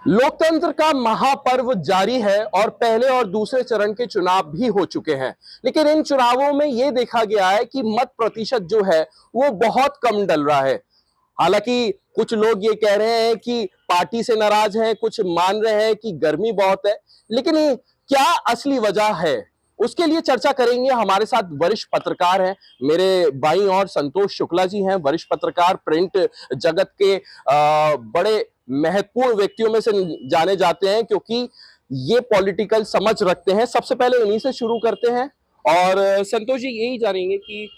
लोकतंत्र का महापर्व जारी है और पहले और दूसरे चरण के चुनाव भी हो चुके हैं। लेकिन इन चुनावों में यह देखा गया है कि मत प्रतिशत जो है वो बहुत कम डल रहा है। हालांकि कुछ लोग ये कह रहे हैं कि पार्टी से नाराज हैं, कुछ मान रहे हैं कि गर्मी बहुत है। लेकिन ये क्या असली वजह है, उसके लिए चर्चा करेंगे। हमारे साथ वरिष्ठ पत्रकार हैं, मेरे बाईं ओर संतोष शुक्ला जी हैं, वरिष्ठ पत्रकार, प्रिंट जगत के बड़े महत्वपूर्ण व्यक्तियों में से जाने जाते हैं, क्योंकि ये पॉलिटिकल समझ रखते हैं। सबसे पहले इन्हीं से शुरू करते हैं और संतोष जी यही जानेंगे कि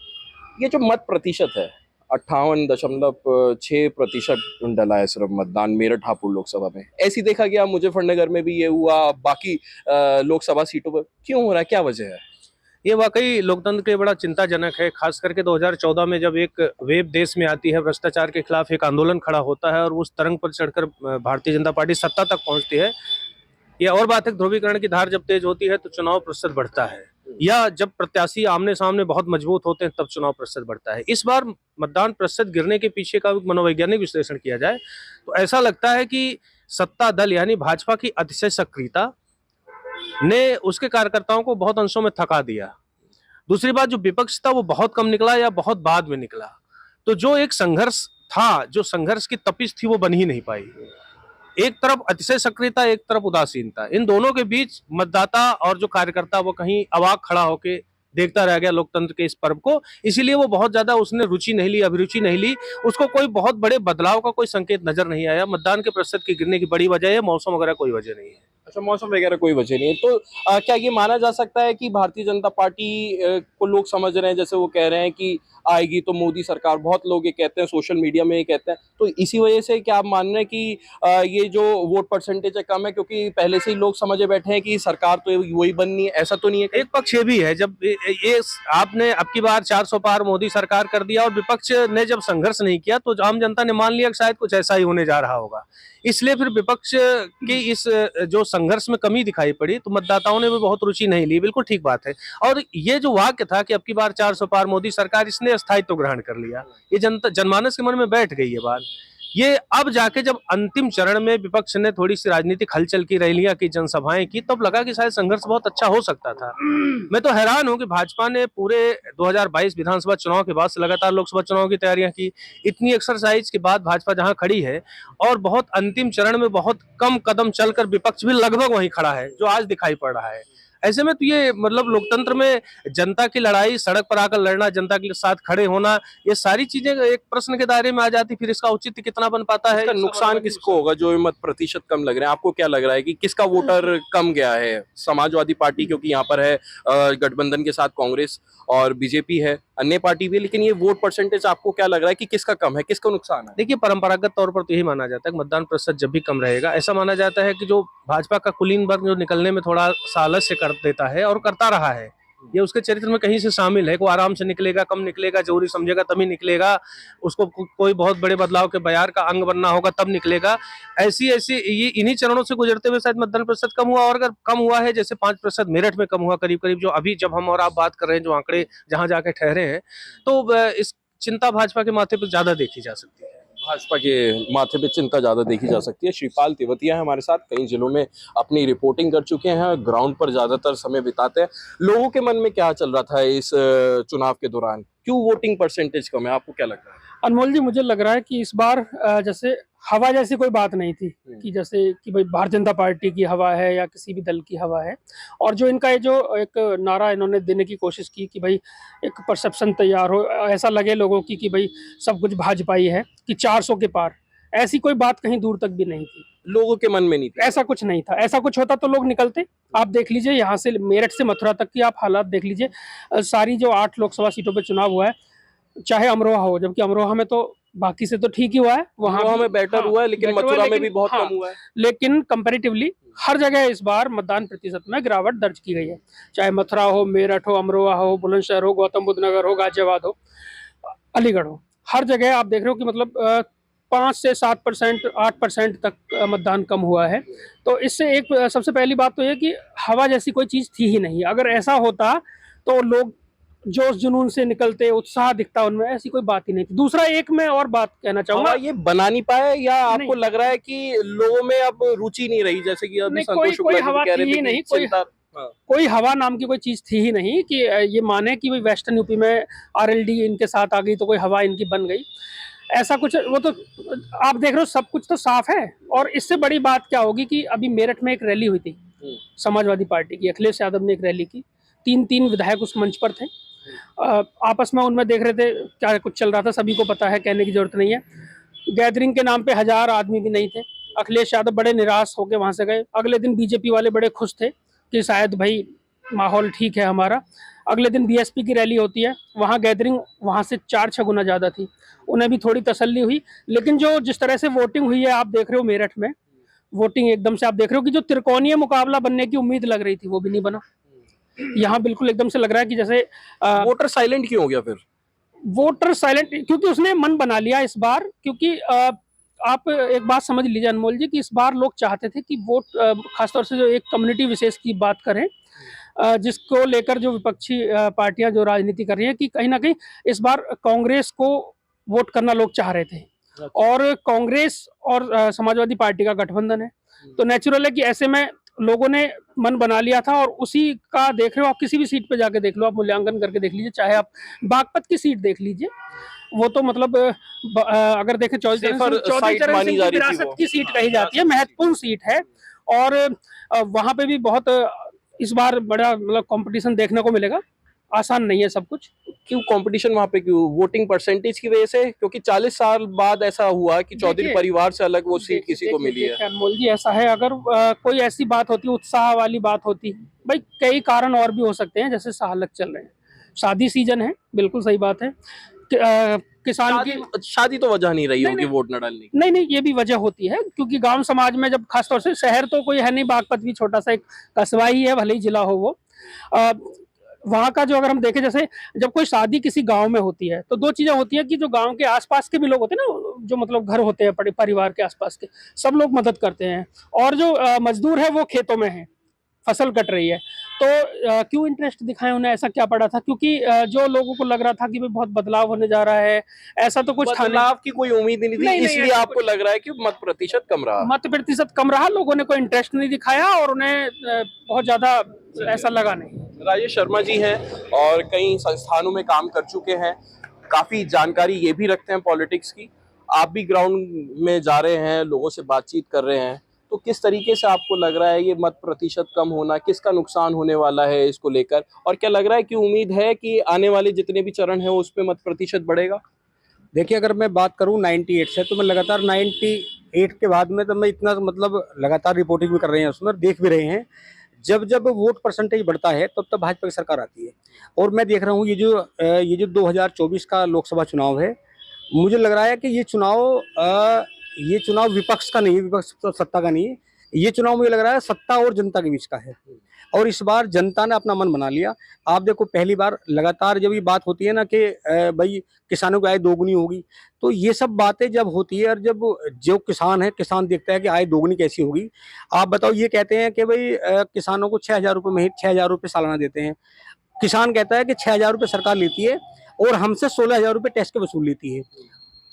ये जो मत प्रतिशत है 58.6% डला है सिर्फ मतदान मेरठ हापुड़ लोकसभा में। ऐसी देखा गया मुजफ्फरनगर में भी ये हुआ, बाकी लोकसभा सीटों पर क्यों हो रहा है, क्या वजह है? ये वाकई लोकतंत्र के लिए बड़ा चिंताजनक है। खास करके 2014 में जब एक वेव देश में आती है, भ्रष्टाचार के खिलाफ एक आंदोलन खड़ा होता है और उस तरंग पर चढ़कर भारतीय जनता पार्टी सत्ता तक पहुंचती है। ये और बात है, ध्रुवीकरण की धार जब तेज होती है तो चुनाव प्रतिशत बढ़ता है, या जब प्रत्याशी आमने सामने बहुत मजबूत होते हैं तब चुनाव प्रतिशत बढ़ता है। इस बार मतदान प्रतिशत गिरने के पीछे का मनोवैज्ञानिक विश्लेषण किया जाए तो ऐसा लगता है कि सत्ता दल यानी भाजपा की अतिशय सक्रियता ने उसके कार्यकर्ताओं को बहुत अंशों में थका दिया। दूसरी बात, जो विपक्ष था वो बहुत कम निकला या बहुत बाद में निकला, तो जो एक संघर्ष था, जो संघर्ष की तपिश थी, वो बन ही नहीं पाई। एक तरफ अतिशय सक्रियता, एक तरफ उदासीनता, इन दोनों के बीच मतदाता और जो कार्यकर्ता वो कहीं अवाक खड़ा होके देखता रह गया लोकतंत्र के इस पर्व को। इसीलिए वो बहुत ज्यादा उसने रुचि नहीं ली, अभिरुचि नहीं ली। उसको कोई बहुत बड़े बदलाव का कोई संकेत नजर नहीं आया। मतदान के प्रतिशत के गिरने की बड़ी वजह है मौसम वगैरह, कोई वजह नहीं है। अच्छा, मौसम वगैरह कोई वजह नहीं है तो क्या ये माना जा सकता है कि भारतीय जनता पार्टी को लोग समझ रहे हैं, जैसे वो कह रहे हैं कि आएगी तो मोदी सरकार, बहुत लोग ये कहते हैं, सोशल मीडिया में ये कहते हैं, तो इसी वजह से क्या आप मान रहे हैं कि ये जो वोट परसेंटेज है कम है, क्योंकि पहले से ही लोग समझे बैठे हैं कि सरकार तो वही बननी है? ऐसा तो नहीं है? एक पक्ष ये भी है, जब ये आपने अब की बार 400 पार मोदी सरकार कर दिया और विपक्ष ने जब संघर्ष नहीं किया तो आम जनता ने मान लिया कि शायद कुछ ऐसा ही होने जा रहा होगा। इसलिए फिर विपक्ष की इस जो संघर्ष में कमी दिखाई पड़ी तो मतदाताओं ने भी बहुत रुचि नहीं ली। बिल्कुल ठीक बात है। और ये जो वाक्य था कि अब की बार 400 पार मोदी सरकार, इसने स्थायित्व ग्रहण कर लिया। ये जनता जनमानस के मन में बैठ गई ये बात। ये अब जाके जब अंतिम चरण में विपक्ष ने थोड़ी सी राजनीतिक हलचल की, रैलियां की, जनसभाएं की, तब लगा कि शायद संघर्ष बहुत अच्छा हो सकता था। मैं तो हैरान हूं कि भाजपा ने पूरे 2022 विधानसभा चुनाव के बाद से लगातार लोकसभा चुनाव की तैयारियां की। इतनी एक्सरसाइज के बाद भाजपा जहां खड़ी है और बहुत अंतिम चरण में बहुत कम कदम चलकर विपक्ष भी लगभग वहीं खड़ा है जो आज दिखाई पड़ रहा है। ऐसे में तो ये मतलब लोकतंत्र में जनता की लड़ाई, सड़क पर आकर लड़ना, जनता के साथ खड़े होना, ये सारी चीजें एक प्रश्न के दायरे में आ जाती। फिर इसका औचित्य कितना बन पाता है? इसका नुकसान किसको होगा जो मत प्रतिशत कम लग रहे हैं? आपको क्या लग रहा है कि किसका वोटर कम गया है? समाजवादी पार्टी, क्योंकि यहाँ पर है गठबंधन के साथ कांग्रेस और बीजेपी है, अन्य पार्टी भी, लेकिन ये वोट परसेंटेज आपको क्या लग रहा है कि किसका कम है, किसको नुकसान है? देखिए, परंपरागत तौर पर तो यही माना जाता है कि मतदान प्रतिशत जब भी कम रहेगा, ऐसा माना जाता है कि जो भाजपा का कुलीन वर्ग जो निकलने में थोड़ा सा आलस्य कर देता है और करता रहा है, ये उसके चरित्र में कहीं से शामिल है। वो आराम से निकलेगा, कम निकलेगा, जरूरी समझेगा तभी निकलेगा, उसको कोई बहुत बड़े बदलाव के बयार का अंग बनना होगा तब निकलेगा। ऐसी ऐसी ये इन्हीं चरणों से गुजरते हुए शायद मतदान प्रतिशत कम हुआ। और अगर कम हुआ है, जैसे 5% मेरठ में कम हुआ करीब करीब, जो अभी जब हम और आप बात कर रहे हैं, जो आंकड़े जहां जाके ठहरे हैं, तो इस चिंता भाजपा के माथे पर ज्यादा देखी जा सकती है। भाजपा के माथे पे चिंता ज्यादा देखी जा सकती है। श्रीपाल तेवतिया है हमारे साथ, कई जिलों में अपनी रिपोर्टिंग कर चुके हैं, ग्राउंड पर ज्यादातर समय बिताते हैं। लोगों के मन में क्या चल रहा था इस चुनाव के दौरान? क्यों वोटिंग परसेंटेज कम है, आपको क्या लग रहा है? अनमोल जी, मुझे लग रहा है कि इस बार जैसे हवा जैसी कोई बात नहीं थी कि जैसे कि भाई भारतीय जनता पार्टी की हवा है या किसी भी दल की हवा है। और जो इनका ये जो एक नारा इन्होंने देने की कोशिश की कि भाई एक परसेप्शन तैयार हो, ऐसा लगे लोगों की कि भाई सब कुछ भाजपाई है, कि 400 के पार, ऐसी कोई बात कहीं दूर तक भी नहीं थी। लोगों के मन में नहीं था, ऐसा कुछ नहीं था। ऐसा कुछ होता तो लोग निकलते। आप देख लीजिए, यहाँ से मेरठ से मथुरा तक की आप हालात देख लीजिए। सारी जो 8 लोकसभा सीटों पर चुनाव हुआ है, चाहे अमरोहा हो, जबकि अमरोहा में तो बाकी से तो ठीक ही हुआ है, वहां में बेटर हुआ है, लेकिन मथुरा में भी बहुत कम हुआ है। लेकिन कंपैरेटिवली हर जगह इस बार मतदान प्रतिशत में गिरावट दर्ज की गई है। चाहे मथुरा हो, मेरठ हो, अमरोहा हो, बुलंदशहर हो, गौतम बुद्ध नगर हो, गाजियाबाद हो, अलीगढ़ हो, हर जगह आप देख रहे हो कि मतलब 5 से 7%, 8% तक मतदान कम हुआ है। तो इससे एक सबसे पहली बात तो ये कि हवा जैसी कोई चीज़ थी ही नहीं। अगर ऐसा होता तो लोग जोश जुनून से निकलते, उत्साह दिखता उनमें, ऐसी कोई बात ही नहीं थी। दूसरा एक मैं और बात कहना चाहूंगा, हवा ये बना नहीं पाए या आपको नहीं लग रहा है कि लोगों में अब रुचि नहीं रही, जैसे कि अभी नहीं, संतोष कोई शुक्ला जी भी हवा कह थी रहे ही थे नहीं, कि चिंता। हाँ। कोई हवा नाम की कोई चीज थी ही नहीं कि ये माने कि भाई वेस्टर्न यूपी में आरएलडी इनके साथ आ गई तो कोई हवा इनकी बन गई, ऐसा कुछ वो तो आप देख रहे हो, सब कुछ तो साफ है। और इससे बड़ी बात क्या होगी कि अभी मेरठ में एक रैली हुई थी समाजवादी पार्टी की, अखिलेश यादव ने एक रैली की, 3 विधायक उस मंच पर थे। आपस में उनमें देख रहे थे क्या कुछ चल रहा था, सभी को पता है, कहने की जरूरत नहीं है। गैदरिंग के नाम पे 1000 आदमी भी नहीं थे। अखिलेश यादव बड़े निराश होकर वहां से गए। अगले दिन बीजेपी वाले बड़े खुश थे कि शायद भाई माहौल ठीक है हमारा। अगले दिन बीएसपी की रैली होती है, वहाँ गैदरिंग वहाँ से 4-6 गुना ज़्यादा थी, उन्हें भी थोड़ी तसल्ली हुई। लेकिन जो जिस तरह से वोटिंग हुई है, आप देख रहे हो मेरठ में वोटिंग एकदम से, आप देख रहे हो कि जो त्रिकोणीय मुकाबला बनने की उम्मीद लग रही थी वो भी नहीं बना। यहाँ बिल्कुल एकदम से लग रहा है कि जैसे वोटर साइलेंट क्यों हो गया फिर? वोटर साइलेंट, क्योंकि उसने मन बना लिया इस बार। क्योंकि आप एक बात समझ लीजिए अनमोल जी, कि इस बार लोग चाहते थे कि वोट, खासतौर से जो एक कम्युनिटी विशेष की बात करें, जिसको लेकर जो विपक्षी पार्टियां जो राजनीति कर रही हैं, कि कहीं ना कहीं इस बार कांग्रेस को वोट करना लोग चाह रहे थे। और कांग्रेस और समाजवादी पार्टी का गठबंधन है, तो नेचुरल है कि ऐसे में लोगों ने मन बना लिया था। और उसी का देख रहे हो, आप किसी भी सीट पे जाके देख लो, आप मूल्यांकन करके देख लीजिए, चाहे आप बागपत की सीट देख लीजिए, वो तो मतलब अगर देखें चौधरी चरण सिंह की विरासत की सीट कही जाती है, महत्वपूर्ण सीट है। और वहां पे भी बहुत इस बार बड़ा मतलब कंपटीशन देखने को मिलेगा, आसान नहीं है सब कुछ। क्यों कंपटीशन वहां पे, क्यों? वोटिंग परसेंटेज की वजह से? क्योंकि 40 साल बाद ऐसा हुआ कि चौधरी देखिए, परिवार से अलग वो सीट किसी को मिली है। अनमोल जी ऐसा है, अगर कोई ऐसी बात होती, उत्साह वाली बात होती, भाई कई कारण और भी हो सकते हैं, जैसे साहलक चल रहे हैं, शादी सीजन है, बिल्कुल सही बात है। किसान की शादी तो वजह नहीं रही होगी वोट न डालने की। नहीं, ये भी वजह होती है, क्योंकि गांव समाज में जब, खासतौर से शहर तो कोई है नहीं, बागपत भी छोटा सा एक कस्बा ही है, भले ही जिला हो वो। वहाँ का जो अगर हम देखें, जैसे जब कोई शादी किसी गांव में होती है तो 2 चीजें होती हैं, कि जो गांव के आसपास के भी लोग होते हैं ना, जो मतलब घर होते हैं परिवार के आसपास के, सब लोग मदद करते हैं। और जो मजदूर है वो खेतों में है, फसल कट रही है, तो क्यों इंटरेस्ट दिखाएं उन्हें, ऐसा क्या पड़ा था? क्योंकि जो लोगों को लग रहा था कि भाई बहुत बदलाव होने जा रहा है, ऐसा तो कुछ था नहीं। बदलाव की कोई उम्मीद नहीं थी, इसलिए आपको लग रहा है कि मत प्रतिशत कम रहा, लोगों ने कोई इंटरेस्ट नहीं दिखाया और उन्हें बहुत ज्यादा ऐसा लगा नहीं। राजेश शर्मा जी हैं और कई संस्थानों में काम कर चुके हैं, काफी जानकारी ये भी रखते हैं पॉलिटिक्स की। आप भी ग्राउंड में जा रहे हैं, लोगों से बातचीत कर रहे हैं, तो किस तरीके से आपको लग रहा है ये मत प्रतिशत कम होना, किसका नुकसान होने वाला है इसको लेकर? और क्या लग रहा है कि उम्मीद है कि आने वाले जितने भी चरण हैं उसमें मत प्रतिशत बढ़ेगा? देखिए, अगर मैं बात करूं 98 से, तो मैं लगातार 98 के बाद में, तो मैं इतना मतलब लगातार रिपोर्टिंग भी कर रहे हैं, उसमें देख भी रहे हैं, जब जब वोट परसेंटेज बढ़ता है तब तब भाजपा की सरकार आती है। और मैं देख रहा हूँ ये जो 2024 का लोकसभा चुनाव है, मुझे लग रहा है कि ये चुनाव विपक्ष का नहीं है, विपक्ष तो सत्ता का नहीं है, ये चुनाव मुझे लग रहा है सत्ता और जनता के बीच का है। और इस बार जनता ने अपना मन बना लिया। आप देखो, पहली बार लगातार जब ये बात होती है ना कि भाई किसानों की आय दोगुनी होगी, तो ये सब बातें जब होती है, और जब जो किसान है, किसान देखता है कि आय दोगुनी कैसी होगी। आप बताओ, ये कहते हैं कि भाई किसानों को 6,000 रुपये में 6,000 रुपये सालाना देते हैं। किसान कहता है कि 6,000 रुपये सरकार लेती है और हमसे 16,000 रुपये टैक्स के वसूल लेती है।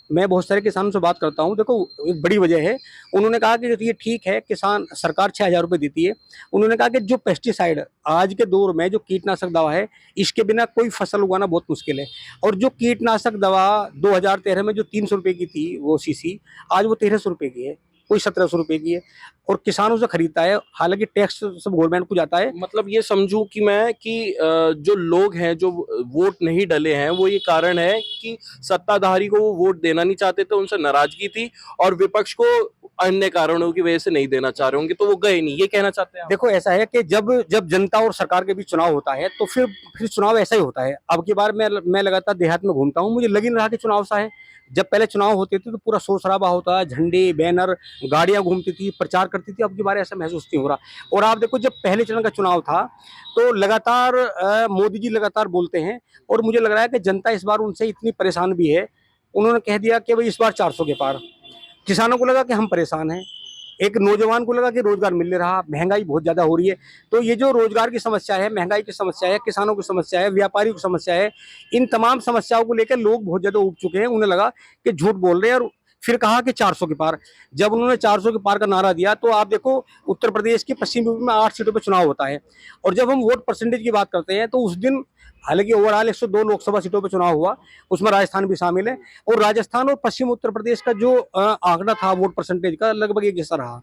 मैं बहुत सारे किसानों से बात करता हूं, देखो एक बड़ी वजह है, उन्होंने कहा कि ये ठीक है, किसान सरकार 6,000 रुपये देती है। उन्होंने कहा कि जो पेस्टिसाइड आज के दौर में जो कीटनाशक दवा है, इसके बिना कोई फसल उगाना बहुत मुश्किल है। और जो कीटनाशक दवा 2013 में जो 300 रुपये की थी वो सीसी, आज वो 1,300 रुपये की है, कोई 1,700 रुपये की है, और किसानों से खरीदता है। हालांकि टैक्स सब गवर्नमेंट को जाता है। मतलब ये समझूं कि मैं कि जो लोग हैं जो वोट नहीं डले हैं, वो ये कारण है कि सत्ताधारी को वो वोट देना नहीं चाहते थे, उनसे नाराजगी थी, और विपक्ष को अन्य कारणों की वजह से नहीं देना चाह रहे होंगे, तो वो गए नहीं, ये कहना चाहते हैं? देखो, ऐसा है कि जब जनता और सरकार के बीच चुनाव होता है, तो फिर चुनाव ऐसा ही होता है। अब की बार मैं लगातार देहात में घूमता हूँ, मुझे लग ही नहीं रहा कि चुनाव सा है। जब पहले चुनाव होते थे तो पूरा शोर शराबा होता है, झंडे, बैनर, गाड़ियां घूमती थी, प्रचार करती थी। अब की बार ऐसा महसूस नहीं हो रहा। और आप देखो, जब पहले चरण का चुनाव था तो लगातार मोदी जी लगातार बोलते हैं, और मुझे लग रहा है कि जनता इस बार उनसे इतनी परेशान भी है। उन्होंने कह दिया कि भाई इस बार 400 के पार। किसानों को लगा कि हम परेशान हैं, एक नौजवान को लगा कि रोजगार मिल नहीं रहा, महंगाई बहुत ज्यादा हो रही है। तो ये जो रोजगार की समस्या है, महंगाई की समस्या है, किसानों की समस्या है, व्यापारियों की समस्या है, इन तमाम समस्याओं को लेकर लोग बहुत ज्यादा उब चुके हैं। उन्हें लगा कि झूठ बोल रहे हैं, और फिर कहा कि 400 के पार। जब उन्होंने 400 के पार का नारा दिया तो आप देखो उत्तर प्रदेश की पश्चिम यूपी में 8 सीटों पर चुनाव होता है, और जब हम वोट परसेंटेज की बात करते हैं तो उस दिन हालांकि ओवरऑल 102 लोकसभा सीटों पर चुनाव हुआ, उसमें राजस्थान भी शामिल है, और राजस्थान और पश्चिम उत्तर प्रदेश का जो आंकड़ा था वोट परसेंटेज का लगभग एक जैसा रहा।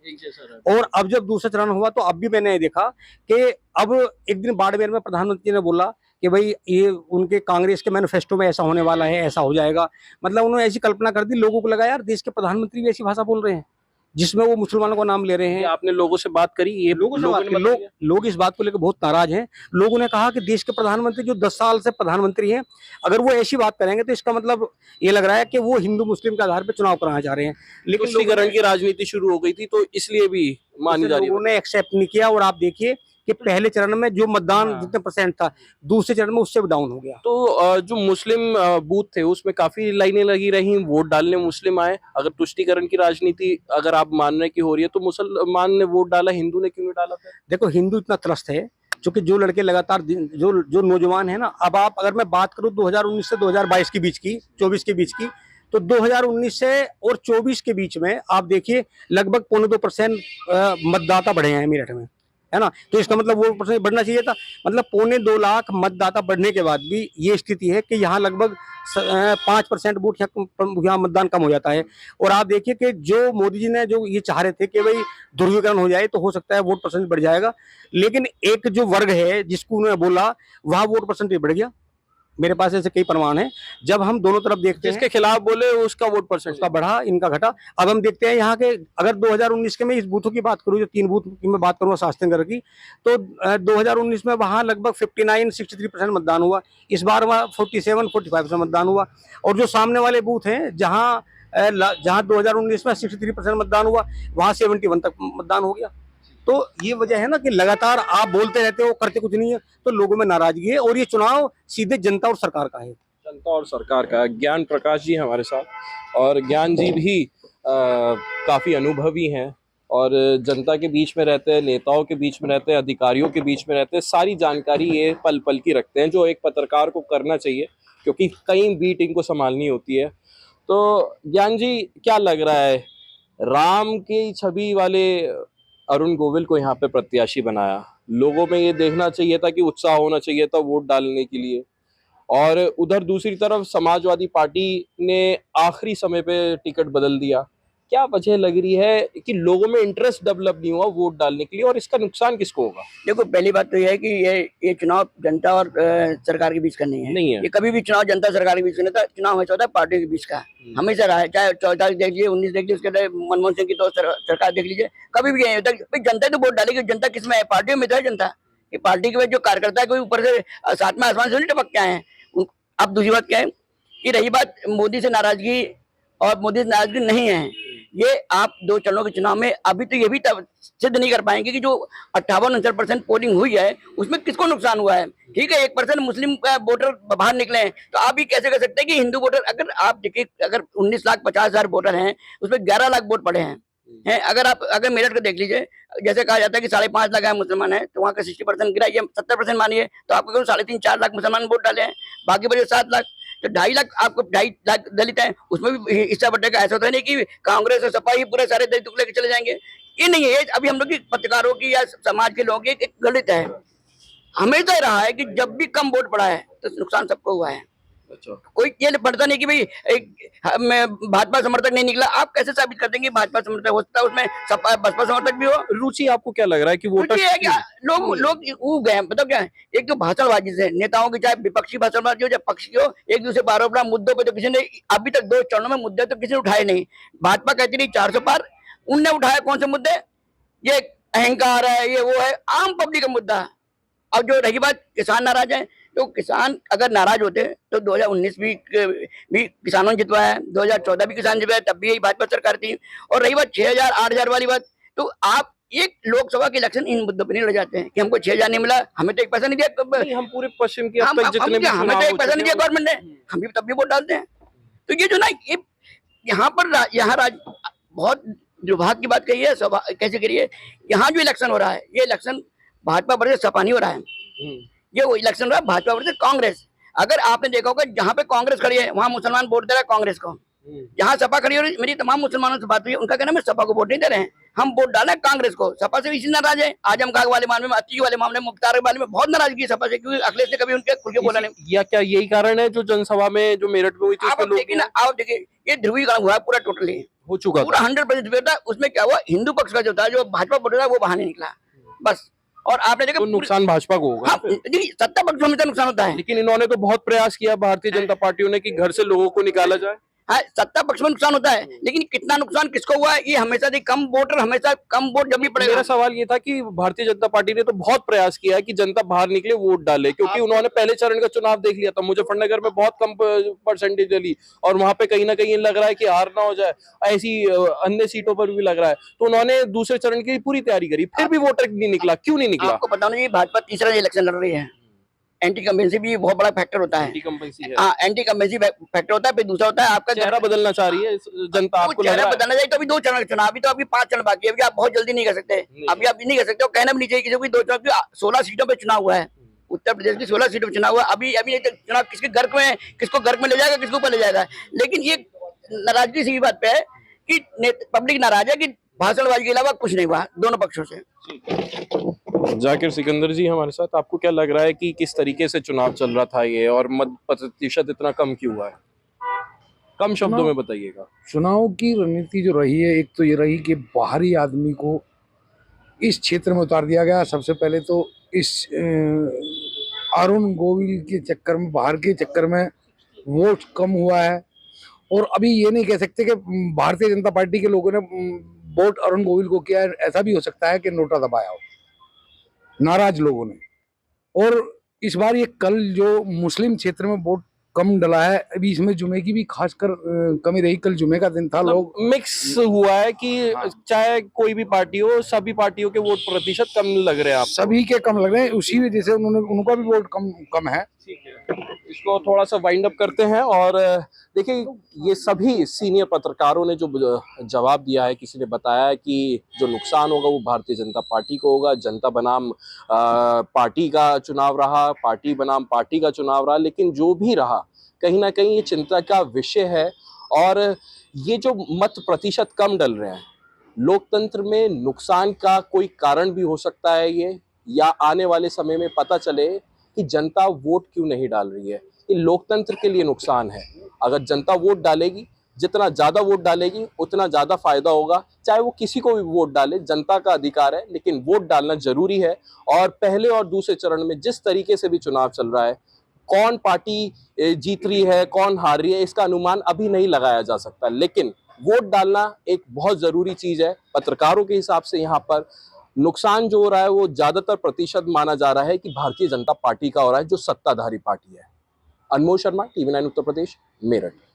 और अब जब दूसरा चरण हुआ तो अब भी मैंने ये देखा कि अब एक दिन बाड़मेर में प्रधानमंत्री ने बोला कि भाई ये उनके कांग्रेस के मैनिफेस्टो में ऐसा होने वाला है, ऐसा हो जाएगा। मतलब उन्होंने ऐसी कल्पना कर दी, लोगों को लगा यार देश के प्रधानमंत्री भी ऐसी भाषा बोल रहे हैं जिसमें वो मुसलमानों का नाम ले रहे हैं। आपने लोगों से बात करी? ये लोगों से बात की, लोग इस बात को लेकर बहुत नाराज हैं। लोगों ने कहा कि देश के प्रधानमंत्री जो 10 साल से प्रधानमंत्री हैं, अगर वो ऐसी बात करेंगे तो इसका मतलब ये लग रहा है कि वो हिंदू मुस्लिम के आधार पर चुनाव कराना चाह रहे हैं। लेकिन तुष्टीकरण की राजनीति शुरू हो गई थी तो इसलिए भी मानी जा रही है। लोगों ने एक्सेप्ट नहीं किया, और आप देखिए कि पहले चरण में जो मतदान जितने परसेंट था, दूसरे चरण में उससे भी डाउन हो गया। तो जो मुस्लिम बूथ थे उसमें काफी लाइनें लगी रही, वोट डालने मुस्लिम आए। अगर तुष्टीकरण की राजनीति अगर आप मान रहे की हो रही है तो मुसलमान ने वोट डाला, हिंदू ने क्यों नहीं डाला? देखो हिंदू इतना त्रस्त है क्योंकि जो लड़के लगातार जो नौजवान है ना, अब आप अगर मैं बात करूं 2019 से 2022 के बीच की, 24 के बीच की, तो 2019 से और 24 के बीच में आप देखिए लगभग 1.25% मतदाता बढ़े हैं मेरठ में, है ना। तो इसका मतलब वो परसेंट बढ़ना चाहिए था। मतलब 2.25 लाख मतदाता बढ़ने के बाद भी ये स्थिति है कि यहाँ लगभग 5% वोट यहाँ मतदान कम हो जाता है। और आप देखिए कि जो मोदी जी ने जो ये चाह रहे थे कि भाई ध्रुवीकरण हो जाए तो हो सकता है वोट परसेंट बढ़ जाएगा, लेकिन एक जो वर्ग है जिसको उन्होंने बोला वहाँ वोट परसेंटेज बढ़ गया। मेरे पास ऐसे कई प्रमाण हैं। जब हम दोनों तरफ देखते हैं, जिसके खिलाफ बोले उसका वोट परसेंट उसका बढ़ा, इनका घटा। अब हम देखते हैं यहाँ के, अगर 2019 के मैं इस बूथों की बात करूँ, जो 3 बूथ की मैं बात करूँ शास्त्री नगर की, तो 2019 में वहाँ लगभग 59-63% मतदान हुआ। इस बार वहाँ 47-45% मतदान हुआ। और जो सामने वाले बूथ हैं जहाँ 2019 में 63% मतदान हुआ, वहाँ 71 तक मतदान हो गया। तो ये वजह है ना कि लगातार आप बोलते रहते हो, करते कुछ नहीं है, तो लोगों में नाराजगी है। और ये चुनाव सीधे जनता और सरकार का है। जनता और सरकार का। ज्ञान प्रकाश जी हमारे साथ, और ज्ञान जी भी काफी अनुभवी हैं और जनता के बीच में रहते हैं, नेताओं के बीच में रहते हैं, अधिकारियों के बीच में रहते हैं। सारी जानकारी ये पल पल की रखते हैं जो एक पत्रकार को करना चाहिए, क्योंकि कई बीट इनको संभालनी होती है। तो ज्ञान जी क्या लग रहा है, राम की छवि वाले अरुण गोविल को यहाँ पे प्रत्याशी बनाया, लोगों में ये देखना चाहिए था कि उत्साह होना चाहिए था वोट डालने के लिए, और उधर दूसरी तरफ समाजवादी पार्टी ने आखिरी समय पे टिकट बदल दिया। क्या वजह लग रही है कि लोगों में इंटरेस्ट डेवलप नहीं हुआ वोट डालने के लिए, और इसका नुकसान किसको होगा? देखो पहली बात तो यह है कि ये चुनाव जनता और सरकार के बीच का नहीं है। ये कभी भी चुनाव जनता सरकार के बीच का नहीं था। चुनाव हमेशा होता है पार्टियों के बीच का, हमेशा रहा है। चाहे 14 देख लीजिए, 19 देख लीजिए, उसके मनमोहन सिंह की तो सरकार देख लीजिए, कभी भी नहीं होता। जनता तो वोट डालेगी, जनता किसमें है? पार्टियों में तो है जनता। ये पार्टी के जो कार्यकर्ता है कोई ऊपर से सातवें आसमान से नहीं टपक के आए हैं। अब दूसरी बात क्या है कि रही बात मोदी से नाराजगी, और मोदी से नाराजगी नहीं है, ये आप 2 चरणों के चुनाव में अभी तो ये भी सिद्ध नहीं कर पाएंगे कि जो 58-59% पोलिंग हुई है उसमें किसको नुकसान हुआ है। ठीक है, 1% मुस्लिम वोटर बाहर निकले हैं, तो आप भी कैसे कर सकते हैं कि हिंदू वोटर, अगर आप देखिए अगर 19,50,000 वोटर हैं उसमें 11 लाख वोट पड़े हैं। अगर मेरठ को देख लीजिए, जैसे कहा जाता है कि 5.5 लाख मुसलमान है, तो वहाँ का 60% गिरा, ये 70% मानिए, तो आपको 3.5-4 लाख मुसलमान वोट डाले हैं, बाकी बचे 7 लाख। तो 2.5 लाख, आपको 2.5 लाख दलित हैं, उसमें भी हिस्सा बटेगा। ऐसा होता है नहीं कि कांग्रेस और सपा ही पूरे सारे दलित लेके चले जाएंगे, ये नहीं है। ये अभी हम लोग की पत्रकारों की या समाज के लोगों की एक गलत है। हमेशा रहा है कि जब भी कम वोट पड़ा है तो नुकसान सबको हुआ है। अच्छा, कोई ये पढ़ता नहीं कि भाई मैं भाजपा समर्थक नहीं निकला। आप कैसे साबित कर देंगे भाजपा समर्थक हो सकता है उसमें बसपा समर्थक भी हो? रुचि आपको क्या लग रहा है कि वोटर लोग ऊब गए, मतलब क्या है, एक तो भाषणबाजी से नेताओं की, चाहे विपक्षी भाषणबाजी हो चाहे पक्ष की हो, एक दूसरे पर आरोप मुद्दों पे तो किसी ने अभी तक 2 चरणों में मुद्दे तो किसी ने उठाए नहीं। भाजपा कहती रही 400 पार, उनने उठाया कौन से मुद्दे? ये अहंकार है, ये वो है, आम पब्लिक का मुद्दा। अब जो रही बात किसान नाराज है, तो किसान अगर नाराज होते तो 2019 भी किसानों ने जितवाया, 2014 भी किसान जितवाया, तब भी यही भाजपा सरकार थी। और रही बात 6,000 8,000 वाली बात, तो आप एक लोकसभा के इलेक्शन इन मुद्दों पर नहीं लड़ जाते हैं कि हमको 6,000 नहीं मिला, हमें तो 1 पैसा नहीं दिया। हम पूरे पश्चिम के अब तक जितने भी हमें तो 1 पैसा नहीं दिया गवर्नमेंट ने, हम भी तब भी वोट डालते हैं। तो ये जो ना, ये यहाँ पर बहुत दुर्भाग्य की बात कही है, कैसे करिए, यहाँ जो इलेक्शन हो रहा है, ये इलेक्शन भाजपा वर्सेस सपा नहीं हो रहा है, ये वो इलेक्शन हो रहा है भाजपा वर्सेस कांग्रेस। अगर आपने देखा होगा, जहाँ पे कांग्रेस खड़ी है वहां मुसलमान वोट दे रहे हैं कांग्रेस को, जहाँ सपा खड़ी हो रही, मेरी तमाम मुसलमानों से बात हुई है, उनका कहना है सपा को वोट नहीं दे रहे हैं, हम वोट डालें कांग्रेस को। सपा से इसी नाराज है, आजम खान वाले मामले में, अतीक वाले मामले में, मुख्तार वाले में बहुत नाराजगी है सपा से, क्योंकि अखिलेश ने कभी उनके खुल के बोला नहीं। या क्या यही कारण है जो जनसभा में जो मेरठ में हुई थी आप देखिए ना, आप देखिए, ये ध्रुवीकरण हुआ है पूरा, टोटली हो चुका पूरा था। 100% था। उसमें क्या हुआ, हिंदू पक्ष का जो था, जो भाजपा वोट था, वो बाहर नहीं निकला बस। और आपने देखा तो नुकसान भाजपा को होगा। हाँ, देखिए सत्ता पक्ष में हमेशा नुकसान होता है। लेकिन इन्होंने तो बहुत प्रयास किया भारतीय जनता पार्टियों ने कि घर से लोगों को निकाला जाए। हाँ, सत्ता पक्ष में नुकसान होता है, लेकिन कितना नुकसान किसको हुआ है, ये हमेशा से कम वोटर, हमेशा कम वोट जब भी पड़ेगा। मेरा सवाल ये था कि भारतीय जनता पार्टी ने तो बहुत प्रयास किया है कि जनता बाहर निकले, वोट डाले, क्योंकि उन्होंने पहले चरण का चुनाव देख लिया था, मुजफ्फरनगर में बहुत कम परसेंटेज चली और वहां पे कहीं ना कहीं लग रहा है कि हार ना हो जाए, ऐसी अन्य सीटों पर भी लग रहा है। तो उन्होंने दूसरे चरण की पूरी तैयारी करी, फिर भी वोटर नहीं निकला, क्यों नहीं निकला? आपको बताऊं, ये भाजपा तीसरा इलेक्शन लड़ रही है, एंटी कंपेंसी भी बहुत बड़ा फैक्टर होता है। एंटी कंपेंसी है। हाँ, एंटी कंपेंसी फैक्टर होता है। फिर दूसरा होता है आपका चेहरा बदलना चाह रही है जनता, आपको लग चेहरा रहा है? बदलना चाहिए। तो अभी 2 चरण का चुनाव, अभी तो अभी 5 चरण बाकी है, अभी आप बहुत जल्दी नहीं कर सकते, अभी आप नहीं कर सकते, और कहना भी नहीं चाहिए किसी को। 2 चरण, 16 सीटों पे चुनाव हुआ है, उत्तर प्रदेश की 16 सीटों पे चुनाव हुआ। अभी अभी चुनाव किसके घर में है, किसको घर में ले जाएगा, किसको ऊपर ले जाएगा। लेकिन ये नाराजगी सी बात पे है कि पब्लिक नाराज है कि भाषणबाजी के अलावा कुछ नहीं हुआ दोनों पक्षों से। जाकिर सिकंदर जी हमारे साथ, आपको क्या लग रहा है कि किस तरीके से चुनाव चल रहा था ये, और मत प्रतिशत इतना कम क्यों हुआ है? कम शब्दों में बताइएगा। चुनाव की रणनीति जो रही है, एक तो ये रही कि बाहरी आदमी को इस क्षेत्र में उतार दिया गया। सबसे पहले तो इस अरुण गोविल के चक्कर में, बाहर के चक्कर में वोट कम हुआ है। और अभी ये नहीं कह सकते कि भारतीय जनता पार्टी के लोगों ने वोट अरुण गोविल को किया है। ऐसा भी हो सकता है कि नोटा दबाया हो नाराज लोगों ने। और इस बार ये कल जो मुस्लिम क्षेत्र में वोट कम डला है, अभी इसमें जुमे की भी खासकर कमी रही। कल जुमे का दिन था, लोग मिक्स हुआ है कि चाहे कोई भी पार्टी हो, सभी पार्टियों के वोट प्रतिशत कम लग रहे हैं आपको? सभी के कम लग रहे हैं, उसी वजह से उनका भी वोट कम है। इसको थोड़ा सा वाइंड अप करते हैं। और देखिए, ये सभी सीनियर पत्रकारों ने जो जवाब दिया है, किसी ने बताया है कि जो नुकसान होगा वो भारतीय जनता पार्टी को होगा। जनता बनाम पार्टी का चुनाव रहा, पार्टी बनाम पार्टी का चुनाव रहा, लेकिन जो भी रहा कहीं ना कहीं ये चिंता का विषय है। और ये जो मत प्रतिशत कम डल रहे हैं, लोकतंत्र में नुकसान का कोई कारण भी हो सकता है ये, या आने वाले समय में पता चले कि जनता वोट क्यों नहीं डाल रही है। ये लोकतंत्र के लिए नुकसान है। अगर जनता वोट डालेगी, जितना ज्यादा वोट डालेगी उतना ज्यादा फायदा होगा, चाहे वो किसी को भी वोट डाले, जनता का अधिकार है, लेकिन वोट डालना जरूरी है। और पहले और दूसरे चरण में जिस तरीके से भी चुनाव चल रहा है, कौन पार्टी जीत रही है, कौन हार रही है, इसका अनुमान अभी नहीं लगाया जा सकता, लेकिन वोट डालना एक बहुत जरूरी चीज है। पत्रकारों के हिसाब से यहाँ पर नुकसान जो हो रहा है वो ज्यादातर प्रतिशत माना जा रहा है कि भारतीय जनता पार्टी का हो रहा है, जो सत्ताधारी पार्टी है। अनमोल शर्मा, TV9 उत्तर प्रदेश, मेरठ।